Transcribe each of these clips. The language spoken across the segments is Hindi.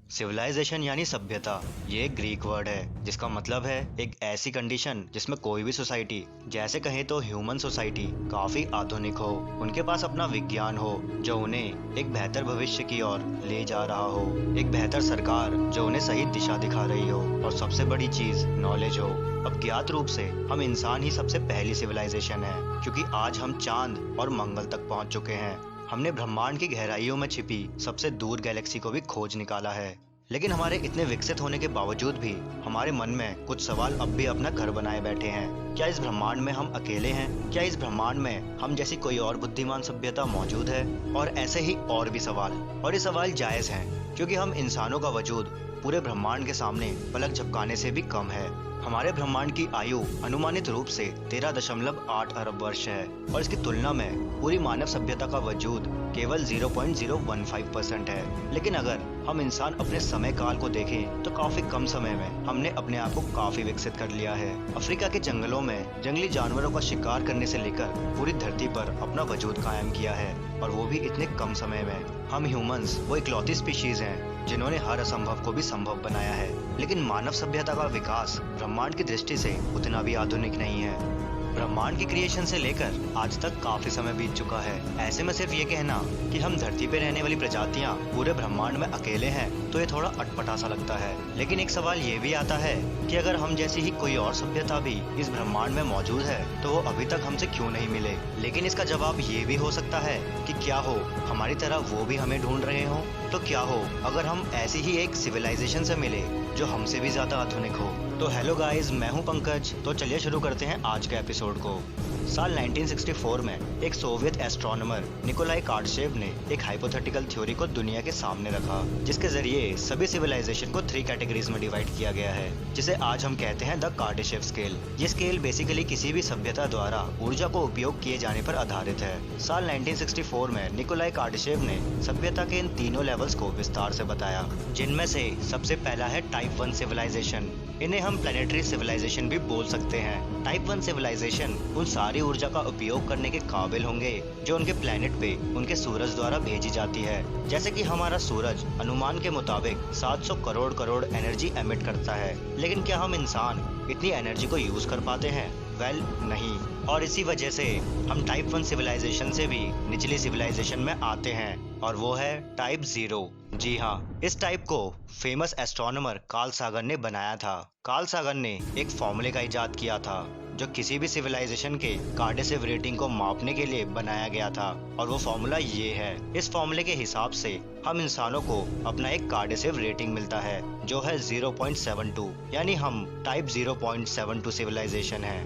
सिविलाइजेशन यानी सभ्यता, ये एक ग्रीक वर्ड है जिसका मतलब है एक ऐसी कंडीशन जिसमें कोई भी सोसाइटी, जैसे कहें तो ह्यूमन सोसाइटी, काफी आधुनिक हो, उनके पास अपना विज्ञान हो जो उन्हें एक बेहतर भविष्य की ओर ले जा रहा हो, एक बेहतर सरकार जो उन्हें सही दिशा दिखा रही हो, और सबसे बड़ी चीज नॉलेज हो। अब ज्ञात रूप से हम इंसान ही सबसे पहली सिविलाइजेशन है, क्योंकि आज हम चांद और मंगल तक पहुंच चुके हैं। हमने ब्रह्मांड की गहराइयों में छिपी सबसे दूर गैलेक्सी को भी खोज निकाला है। लेकिन हमारे इतने विकसित होने के बावजूद भी हमारे मन में कुछ सवाल अब भी अपना घर बनाए बैठे हैं। क्या इस ब्रह्मांड में हम अकेले हैं? क्या इस ब्रह्मांड में हम जैसी कोई और बुद्धिमान सभ्यता मौजूद है? और ऐसे ही और भी सवाल, और ये सवाल जायज हैं क्योंकि हम इंसानों का वजूद पूरे ब्रह्मांड के सामने पलक झपकाने से भी कम है। हमारे ब्रह्मांड की आयु अनुमानित रूप से 13.8 अरब वर्ष है, और इसकी तुलना में पूरी मानव सभ्यता का वजूद केवल 0.015% है। लेकिन अगर हम इंसान अपने समय काल को देखें तो काफी कम समय में हमने अपने आप को काफी विकसित कर लिया है। अफ्रीका के जंगलों में जंगली जानवरों का शिकार करने से लेकर पूरी धरती पर अपना वजूद कायम किया है, और वो भी इतने कम समय में। हम ह्यूमंस वो इकलौती स्पीशीज हैं जिन्होंने हर असंभव को भी संभव बनाया है। लेकिन मानव सभ्यता का विकास ब्रह्मांड की दृष्टि से उतना भी आधुनिक नहीं है। ब्रह्मांड की क्रिएशन से लेकर आज तक काफी समय बीत चुका है। ऐसे में सिर्फ ये कहना कि हम धरती पे रहने वाली प्रजातियां पूरे ब्रह्मांड में अकेले हैं तो ये थोड़ा अटपटा सा लगता है। लेकिन एक सवाल ये भी आता है कि अगर हम जैसी ही कोई और सभ्यता भी इस ब्रह्मांड में मौजूद है तो वो अभी तक हमसे क्यों नहीं मिले। लेकिन इसका जवाब ये भी हो सकता है कि क्या हो हमारी तरह वो भी हमें ढूंढ रहे हो। तो क्या हो अगर हम ऐसी ही एक सिविलाइजेशन से मिले जो हमसे भी ज्यादा आधुनिक हो। तो हेलो गाइस, मैं हूं पंकज। तो चलिए शुरू करते हैं आज के एपिसोड को। साल 1964 में एक सोवियत एस्ट्रोनॉमर निकोलाई कार्डशेव ने एक हाइपोथेटिकल थ्योरी को दुनिया के सामने रखा, जिसके जरिए सभी सिविलाइजेशन को 3 कैटेगरीज में डिवाइड किया गया है, जिसे आज हम कहते हैं द कार्डेशेव स्केल। ये स्केल बेसिकली किसी भी सभ्यता द्वारा ऊर्जा को उपयोग किए जाने पर आधारित है। साल 1964 में निकोलाई कार्डेशेव ने सभ्यता के इन तीनों लेवल्स को विस्तार से बताया, जिनमें से सबसे पहला है टाइप 1 सिविलाइजेशन। इन्हें हम प्लेनेटरी सिविलाइजेशन भी बोल सकते हैं। टाइप 1 सिविलाइजेशन उन सारी ऊर्जा का उपयोग करने के काबिल होंगे जो उनके प्लेनेट पे उनके सूरज द्वारा भेजी जाती है। जैसे कि हमारा सूरज अनुमान के मुताबिक 700 करोड़ एनर्जी एमिट करता है। लेकिन क्या हम इंसान इतनी एनर्जी को यूज कर पाते हैं? वेल, नहीं। और इसी वजह से हम टाइप 1 सिविलाइजेशन से भी निचली सिविलाइजेशन में आते हैं, और वो है टाइप 0। जी हाँ, इस टाइप को फेमस एस्ट्रोनॉमर कार्ल सागन ने बनाया था। कार्ल सागन ने एक फॉर्मूले का इजाद किया था जो किसी भी सिविलाइजेशन के कार्डेसिव रेटिंग को मापने के लिए बनाया गया था, और वो फॉर्मूला ये है। इस फॉर्मूले के हिसाब से हम इंसानों को अपना एक कार्डेसिव रेटिंग मिलता है जो है 0.72, यानी हम टाइप 0.72 सिविलाइजेशन है।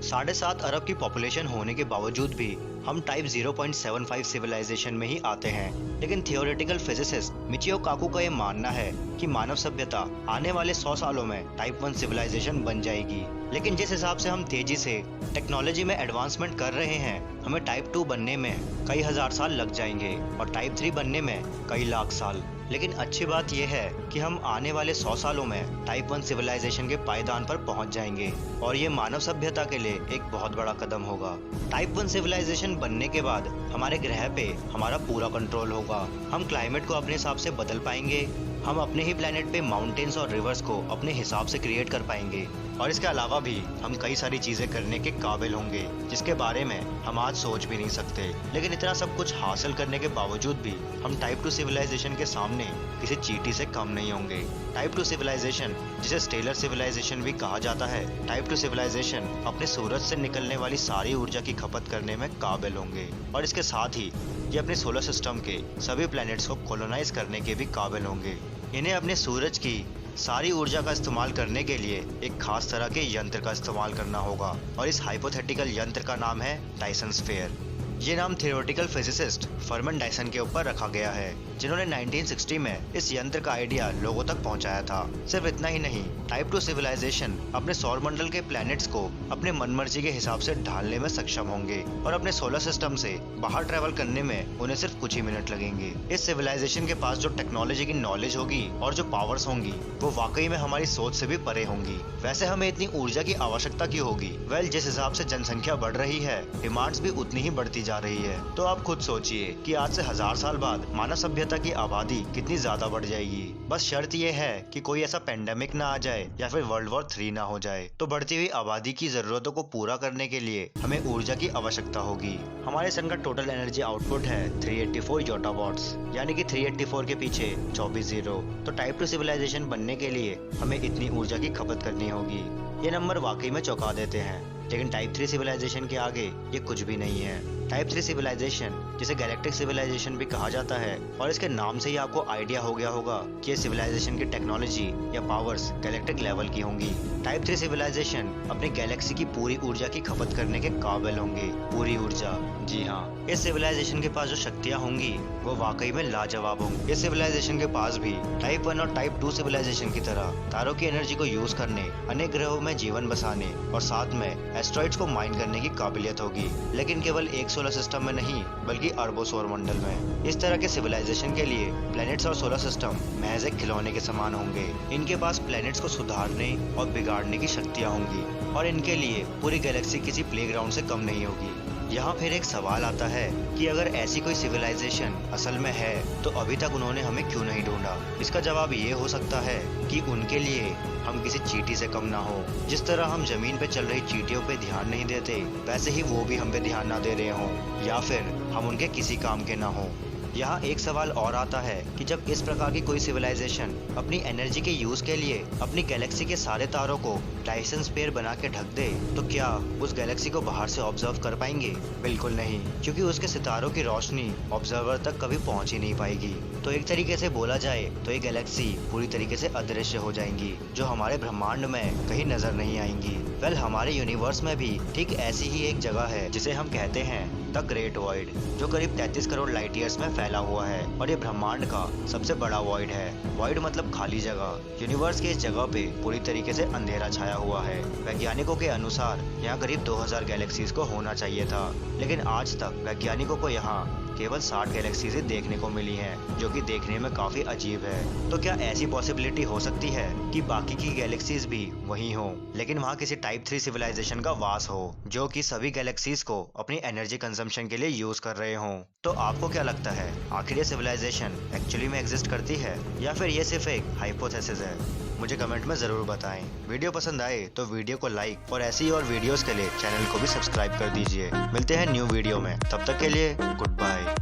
7.5 अरब की पॉपुलेशन होने के बावजूद भी हम टाइप 0.75 सिविलाइजेशन में ही आते हैं। लेकिन थियोरेटिकल फिजिसिस्ट मिचियो काकू का ये मानना है कि मानव सभ्यता आने वाले 100 सालों में टाइप 1 सिविलाइजेशन बन जाएगी। लेकिन जिस हिसाब से हम तेजी से टेक्नोलॉजी में एडवांसमेंट कर रहे हैं, हमें टाइप 2 बनने में कई हजार साल लग जाएंगे और टाइप 3 बनने में कई लाख साल। लेकिन अच्छी बात यह है कि हम आने वाले 100 सालों में टाइप 1 सिविलाइजेशन के पायदान पर पहुंच जाएंगे, और ये मानव सभ्यता के लिए एक बहुत बड़ा कदम होगा। टाइप 1 सिविलाइजेशन बनने के बाद हमारे ग्रह पे हमारा पूरा कंट्रोल होगा। हम क्लाइमेट को अपने हिसाब से बदल पाएंगे। हम अपने ही प्लेनेट पे माउंटेन्स और रिवर्स को अपने हिसाब से क्रिएट कर पाएंगे, और इसके अलावा भी हम कई सारी चीजें करने के काबिल होंगे जिसके बारे में हम आज सोच भी नहीं सकते। लेकिन इतना सब कुछ हासिल करने के बावजूद भी हम टाइप 2 सिविलाइजेशन के सामने किसी चींटी से कम नहीं होंगे। टाइप 2 सिविलाइजेशन, जिसे स्टेलर सिविलाइजेशन भी कहा जाता है, टाइप 2 सिविलाइजेशन अपने सूरज से निकलने वाली सारी ऊर्जा की खपत करने में काबिल होंगे, और इसके साथ ही ये अपने सोलर सिस्टम के सभी प्लैनेट्स को कॉलोनाइज करने के भी काबिल होंगे। इन्हें अपने सूरज की सारी ऊर्जा का इस्तेमाल करने के लिए एक खास तरह के यंत्र का इस्तेमाल करना होगा, और इस हाइपोथेटिकल यंत्र का नाम है डायसन स्फीयर। ये नाम थियोरेटिकल फिजिसिस्ट फर्मन डायसन के ऊपर रखा गया है, जिन्होंने 1960 में इस यंत्र का आइडिया लोगों तक पहुंचाया था। सिर्फ इतना ही नहीं, टाइप 2 सिविलाइजेशन अपने सौर मंडल के प्लैनेट्स को अपने मनमर्जी के हिसाब से ढालने में सक्षम होंगे, और अपने सोलर सिस्टम से बाहर ट्रेवल करने में उन्हें सिर्फ कुछ ही मिनट लगेंगे। इस सिविलाइजेशन के पास जो टेक्नोलॉजी की नॉलेज होगी और जो पावर्स होंगी वो वाकई में हमारी सोच से भी परे होंगी। वैसे हमें इतनी ऊर्जा की आवश्यकता क्यों होगी? वेल, जिस हिसाब से जनसंख्या बढ़ रही है, डिमांड्स भी उतनी ही बढ़ती जा रही है। तो आप खुद सोचिए कि आज से 1000 साल बाद मानव सभ्यता की आबादी कितनी ज्यादा बढ़ जाएगी। बस शर्त ये है कि कोई ऐसा पेंडेमिक ना आ जाए या फिर वर्ल्ड वॉर 3 ना हो जाए। तो बढ़ती हुई आबादी की जरूरतों को पूरा करने के लिए हमें ऊर्जा की आवश्यकता होगी। हमारे सन का टोटल एनर्जी आउटपुट है 384 जोटावॉट्स, यानी कि 384 के पीछे 24 जीरो। तो टाइप 2 सिविलाइजेशन बनने के लिए हमें इतनी ऊर्जा की खपत करनी होगी। ये नंबर वाकई में चौंका देते हैं, लेकिन टाइप 3 सिविलाइजेशन के आगे ये कुछ भी नहीं है। टाइप 3 सिविलाइजेशन, जिसे गैलेक्टिक सिविलाइजेशन भी कहा जाता है, और इसके नाम से ही आपको आइडिया हो गया होगा कि ये सिविलाइजेशन की टेक्नोलॉजी या पावर्स गैलेक्टिक लेवल की होंगी। टाइप 3 सिविलाइजेशन अपनी गैलेक्सी की पूरी ऊर्जा की खपत करने के काबिल होंगे। पूरी ऊर्जा, जी हाँ, इस सिविलाइजेशन के पास जो शक्तियाँ होंगी वो वाकई में लाजवाब होंगी। इस सिविलाइजेशन के पास भी टाइप 1 और टाइप 2 सिविलाइजेशन की तरह तारों की एनर्जी को यूज करने, अनेक ग्रहों में जीवन बसाने और साथ में एस्ट्रॉइड्स को माइन करने की काबिलियत होगी। लेकिन केवल एक सोलर सिस्टम में नहीं, बल्कि अरबों सौर मंडल में। इस तरह के सिविलाइजेशन के लिए प्लैनेट्स और सोलर सिस्टम महज एक खिलौने के समान होंगे। इनके पास प्लैनेट्स को सुधारने और बिगाड़ने की शक्तियाँ होंगी, और इनके लिए पूरी गैलेक्सी किसी प्लेग्राउंड से कम नहीं होगी। यहाँ फिर एक सवाल आता है कि अगर ऐसी कोई सिविलाइजेशन असल में है तो अभी तक उन्होंने हमें क्यों नहीं ढूंढा। इसका जवाब ये हो सकता है कि उनके लिए हम किसी चींटी से कम ना हो। जिस तरह हम जमीन पे चल रही चींटियों पे ध्यान नहीं देते, वैसे ही वो भी हम पे ध्यान ना दे रहे हों, या फिर हम उनके किसी काम के ना हो। यहाँ एक सवाल और आता है कि जब इस प्रकार की कोई सिविलाइजेशन अपनी एनर्जी के यूज के लिए अपनी गैलेक्सी के सारे तारों को डायसन स्फीयर बना के ढक दे, तो क्या उस गैलेक्सी को बाहर से ऑब्जर्व कर पाएंगे? बिल्कुल नहीं, क्योंकि उसके सितारों की रोशनी ऑब्जर्वर तक कभी पहुंच ही नहीं पाएगी। तो एक तरीके से बोला जाए तो ये गैलेक्सी पूरी तरीके से अदृश्य हो जाएंगी, जो हमारे ब्रह्मांड में कहीं नजर नहीं आएंगी। वेल, हमारे यूनिवर्स में भी ठीक ऐसी ही एक जगह है जिसे हम कहते हैं द ग्रेट वॉइड, जो करीब 33 करोड़ लाइट ईयर्स में फैला हुआ है, और ये ब्रह्मांड का सबसे बड़ा वॉइड है। वॉइड मतलब खाली जगह। यूनिवर्स की इस जगह पे पूरी तरीके से अंधेरा छाया हुआ है। वैज्ञानिकों के अनुसार यहाँ करीब 2000 गैलेक्सीज को होना चाहिए था, लेकिन आज तक वैज्ञानिकों को यहाँ केवल 60 गैलेक्सीज ही देखने को मिली हैं, जो कि देखने में काफी अजीब है। तो क्या ऐसी पॉसिबिलिटी हो सकती है कि बाकी की गैलेक्सीज भी वहीं हो, लेकिन वहाँ किसी टाइप 3 सिविलाइजेशन का वास हो, जो कि सभी गैलेक्सीज को अपनी एनर्जी कंजम्पशन के लिए यूज कर रहे हों? तो आपको क्या लगता है, आखिर ये सिविलाइजेशन एक्चुअली में एग्जिस्ट करती है, या फिर ये सिर्फ एक हाइपोथेसिस है? मुझे कमेंट में जरूर बताएं। वीडियो पसंद आए तो वीडियो को लाइक, और ऐसी और वीडियोस के लिए चैनल को भी सब्सक्राइब कर दीजिए। मिलते हैं न्यू वीडियो में, तब तक के लिए गुड बाय।